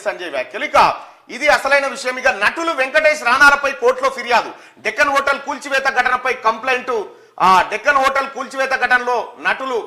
సంజయ్ వ్యాఖ్యలు. ఇక ఇది అసలైన విషయం. ఇక నటులు వెంకటేష్ రానాలపై కోర్టులో ఫిర్యాదు. డెక్కన్ హోటల్ కూల్చివేత ఘటనపై కంప్లైంట్. డెక్కన్ హోటల్ కూల్చివేత ఘటనలో నటులు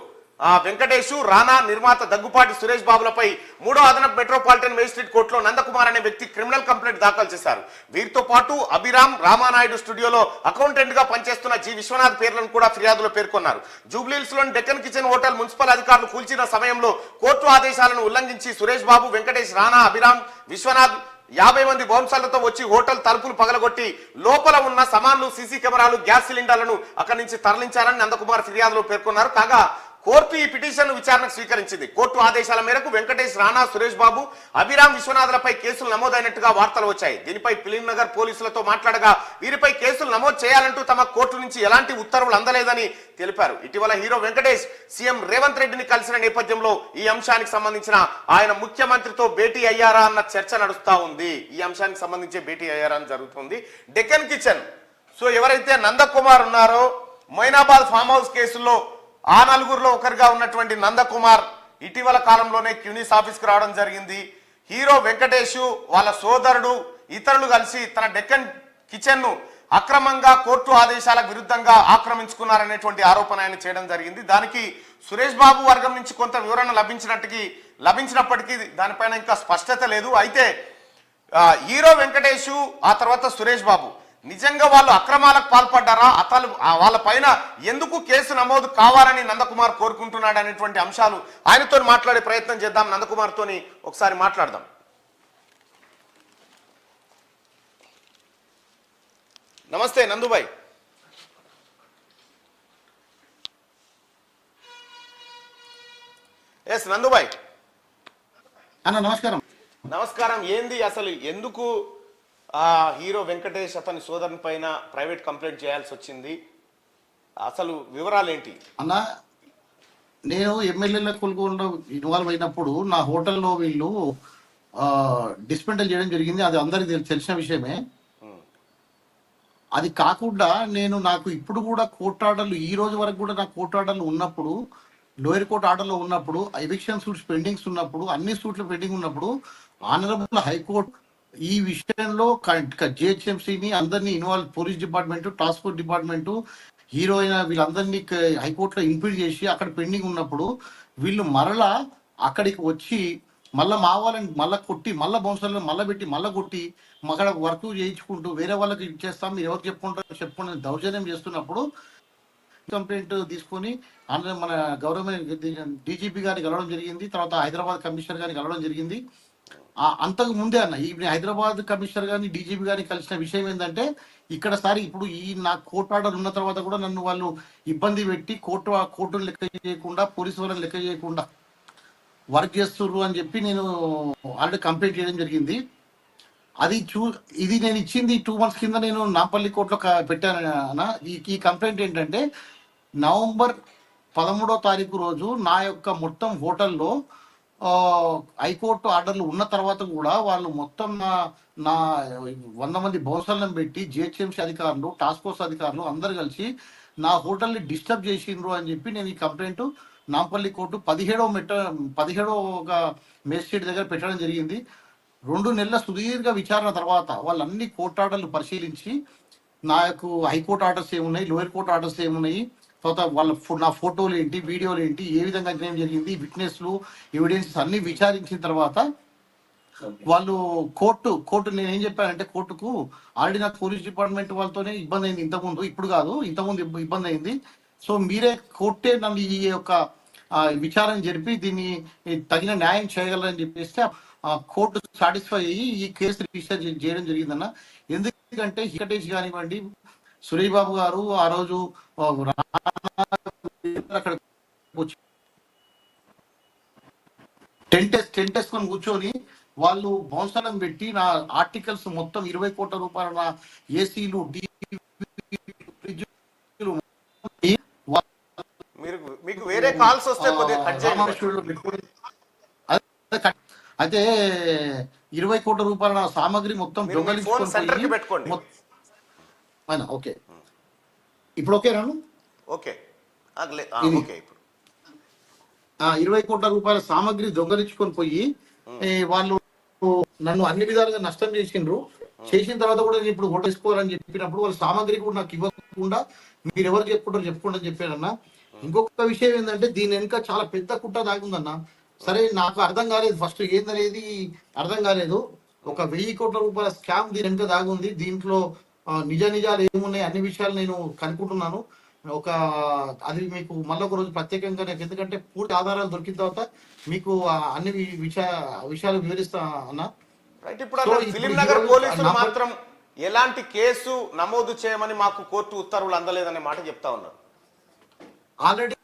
వెంకటేష్, రానా, నిర్మాత దగ్గుపాటి సురేష్ బాబులపై 3వ అదనపు మెట్రోపాలిటన్ మేజిస్ట్రేట్ కోర్టులో నందకుమార్ అనే వ్యక్తి క్రిమినల్ కంప్లైంట్ దాఖలు చేశారు. వీరితో పాటు అభిరామ్, రామానాయుడు స్టూడియోలో అకౌంటెంట్ గా పనిచేస్తున్న జి విశ్వనాథ్ పేర్లను కూడా ఫిర్యాదులో పేర్కొన్నారు. జూబ్లీహిల్స్ లోని డెక్కన్ కిచెన్ హోటల్ మున్సిపల్ అధికారులు కూల్చిన సమయంలో కోర్టు ఆదేశాలను ఉల్లంఘించి సురేష్ బాబు, వెంకటేష్, రానా, అభిరామ్, విశ్వనాథ్ 50 మంది బౌన్సర్లతో వచ్చి హోటల్ తలుపులు పగలగొట్టి లోపల ఉన్న సామాన్లు, సీసీ కెమెరాలు, గ్యాస్ సిలిండర్లను అక్కడి నుంచి తరలించారని నందకుమార్ ఫిర్యాదులో పేర్కొన్నారు. కాగా కోర్టు ఈ పిటిషన్ విచారణకు స్వీకరించింది. కోర్టు ఆదేశాల మేరకు వెంకటేష్, రానా, సురేష్ బాబు, అభిరామ్, విశ్వనాథ్లపై కేసులు నమోదైనట్టుగా వార్తలు వచ్చాయి. దీనిపై ఫిలిం నగర్ పోలీసులతో మాట్లాడగా వీరిపై కేసులు నమోదు చేయాలంటూ తమ కోర్టు నుంచి ఎలాంటి ఉత్తర్వులు అందలేదని తెలిపారు. ఇటీవల హీరో వెంకటేష్ సీఎం రేవంత్ రెడ్డిని కలిసిన నేపథ్యంలో ఈ అంశానికి సంబంధించిన ఆయన ముఖ్యమంత్రితో భేటీ అయ్యారా అన్న చర్చ నడుస్తా ఉంది. ఈ అంశానికి సంబంధించి భేటీ అయ్యారా అని జరుగుతుంది. డెక్కన్ కిచెన్ సో ఎవరైతే నందకుమార్ ఉన్నారో మైనాబాద్ ఫామ్ హౌస్ కేసులో ఆ నలుగురిలో ఒకరిగా ఉన్నటువంటి నందకుమార్ ఇటీవల కాలంలోనే క్యూనిస్ ఆఫీస్కి రావడం జరిగింది. హీరో వెంకటేష్, వాళ్ళ సోదరుడు, ఇతరులు కలిసి తన డెక్కన్ కిచెన్ ను అక్రమంగా కోర్టు ఆదేశాలకు విరుద్ధంగా ఆక్రమించుకున్నారనేటువంటి ఆరోపణ ఆయన చేయడం జరిగింది. దానికి సురేష్ బాబు వర్గం నుంచి కొంత వివరణ లభించినప్పటికీ దానిపైన ఇంకా స్పష్టత లేదు. అయితే హీరో వెంకటేష్, ఆ తర్వాత సురేష్ బాబు నిజంగా వాళ్ళు అక్రమాలకు పాల్పడ్డారా, అతను వాళ్ళ పైన ఎందుకు కేసు నమోదు కావాలని నందకుమార్ కోరుకుంటున్నాడు అనేటువంటి అంశాలు ఆయనతో మాట్లాడే ప్రయత్నం చేద్దాం. నందకుమార్ తోని ఒకసారి మాట్లాడదాం. నమస్తే నందుబాయ్. ఎస్ నందుబాయ్. నమస్కారం. నమస్కారం. ఏంది అసలు ఎందుకు హీరో వెంకటేష్ అతని సోదరుని పైన ప్రైవేట్ కంప్లైంట్ చేయాల్సి వచ్చింది? అసలు వివరాలు ఏంటి అన్న? నేను ఎమ్మెల్యేల కొలుగోలో ఇన్వాల్వ్ అయినప్పుడు నా హోటల్లో వీళ్ళు డిస్మెంటల్ చేయడం జరిగింది. అది అందరికి తెలిసిన విషయమే. అది కాకుండా నాకు ఇప్పుడు కూడా కోర్టు ఆర్డర్లు, ఈ రోజు వరకు కూడా నా కోర్టు ఆర్డర్లు ఉన్నప్పుడు, లోయర్ కోర్టు ఆర్డర్లో ఉన్నప్పుడు, ఎవిక్షన్ సూట్స్ పెండింగ్స్ ఉన్నప్పుడు, అన్ని సూట్లు పెండింగ్ ఉన్నప్పుడు ఆనరబుల్ హైకోర్టు ఈ విషయంలో జిహెచ్ఎంసీని అందరినీ involve, police department, task force department, heroine వీళ్ళందరినీ హైకోర్టులో ఇంప్లీడ్ చేసి అక్కడ పెండింగ్ ఉన్నప్పుడు వీళ్ళు మరలా అక్కడికి వచ్చి మళ్ళీ మా వాళ్ళని మళ్ళీ కొట్టి, మళ్ళీ బౌన్సర్లను మళ్ళీ పెట్టి, మళ్ళీ కొట్టి అక్కడ వర్క్ చేయించుకుంటూ వేరే వాళ్ళకి ఇచ్చేస్తాం, మీరు ఎవరు చెప్పుకుంటారో దౌర్జన్యం చేస్తున్నప్పుడు కంప్లైంట్ తీసుకొని మన గవర్నమెంట్ డీజీపీ గారిని కలవడం జరిగింది. తర్వాత హైదరాబాద్ కమిషనర్ గారిని కలవడం జరిగింది. అంతకు ముందే అన్న ఈ హైదరాబాద్ కమిషనర్ గారిని, డీజీపీ గారిని కలిసిన విషయం ఏంటంటే ఇప్పుడు ఈ నా కోర్టు ఆర్డర్ ఉన్న తర్వాత కూడా నన్ను వాళ్ళు ఇబ్బంది పెట్టి కోర్టును లెక్క చేయకుండా, పోలీసు వాళ్ళని లెక్క చేయకుండా వర్క్ చేస్తుర్రు అని చెప్పి నేను ఆల్రెడీ కంప్లైంట్ చేయడం జరిగింది. ఇది నేను ఇచ్చింది 2 months కింద నేను నాంపల్లి కోర్టులో పెట్టాను. ఈ కంప్లైంట్ ఏంటంటే నవంబర్ 13వ తారీఖు రోజు నా యొక్క మొత్తం హోటల్లో హైకోర్టు ఆర్డర్లు ఉన్న తర్వాత కూడా వాళ్ళు మొత్తం నా 100 మంది బౌన్సర్లను పెట్టి జిహెచ్ఎంసీ అధికారులు, టాస్క్ ఫోర్స్ అధికారులు అందరు కలిసి నా హోటల్ని డిస్టర్బ్ చేసిండ్రు అని చెప్పి నేను ఈ కంప్లైంట్ నాంపల్లి కోర్టు 17వ మేజిస్ట్రేట్ దగ్గర పెట్టడం జరిగింది. 2 నెలల సుదీర్ఘ విచారణ తర్వాత వాళ్ళన్ని కోర్టు ఆర్డర్లు పరిశీలించి నాకు హైకోర్టు ఆర్డర్స్ ఏమున్నాయి, లోయర్ కోర్టు ఆర్డర్స్ ఏమున్నాయి, తర్వాత నా ఫోటోలు ఏంటి, వీడియోలు ఏంటి, ఏ విధంగా అన్యాయం జరిగింది, విట్నెస్లు, ఎవిడెన్సెస్ అన్ని విచారించిన తర్వాత వాళ్ళు కోర్టు నేనేం చెప్పానంటే కోర్టుకు ఆల్రెడీ నాకు పోలీస్ డిపార్ట్మెంట్ వాళ్ళతోనే ఇబ్బంది అయింది ఇంతకుముందు, ఇప్పుడు కాదు, ఇంతకుముందు ఇబ్బంది అయింది. సో మీరే కోర్టే నన్ను ఈ యొక్క విచారణ జరిపి దీన్ని తగిన న్యాయం చేయగలరని చెప్పేస్తే కోర్టు సాటిస్ఫై అయ్యి ఈ కేసు రిజిస్టర్ చేయడం జరిగిందన్న. ఎందుకంటే వెంకటేష్ కానివ్వండి, సురేష్ బాబు గారు ఆ రోజు అక్కడ టెంట్ వేసుకొని కూర్చొని వాళ్ళు బౌన్సర్లను పెట్టి నా ఆర్టికల్స్ మొత్తం 20 కోట్ల రూపాయల నా ఏసీలు, మీకు వేరే కాల్స్ వస్తే అయితే 20 కోట్ల రూపాయల సామాగ్రి మొత్తం దొంగలించుకొని ఓకే ఇప్పుడు ఓకేనా? ఓకే 20 కోట్ల రూపాయల సామాగ్రి దొంగలించుకొని పోయి వాళ్ళు నన్ను అన్ని విధాలుగా నష్టం చేసిండ్రు. చేసిన తర్వాత కూడా నేను ఇప్పుడు ఓటు వేసుకోవాలని చెప్పినప్పుడు వాళ్ళ సామాగ్రి కూడా నాకు ఇవ్వకుండా మీరు ఎవరు చెప్పుకుంటారు చెప్పుకుంటా చెప్పారన్న. ఇంకొక విషయం ఏంటంటే దీని వెనుక చాలా పెద్ద కుట్ర దాగుందన్న. సరే నాకు అర్థం కాలేదు, ఫస్ట్ ఏందనేది అర్థం కాలేదు. ఒక 1000 కోట్ల రూపాయల స్కామ్ దీని వెనుక దాగుంది. దీంట్లో నిజాలు ఏమున్నాయి అన్ని విషయాలు నేను కనుక్కుంటున్నాను. అది మీకు మళ్ళీ ఒక రోజు ప్రత్యేకంగా నాకు, ఎందుకంటే పూర్తి ఆధారాలు దొరికిన తర్వాత మీకు అన్ని విషయాలు వివరిస్తా అన్న. రైట్. ఇప్పుడు ఫిలిం నగర్ పోలీసులు మాత్రం ఎలాంటి కేసు నమోదు చేయమని మాకు కోర్టు ఉత్తర్వులు అందలేదనే మాట చెప్తా ఉన్నారు. ఆల్రెడీ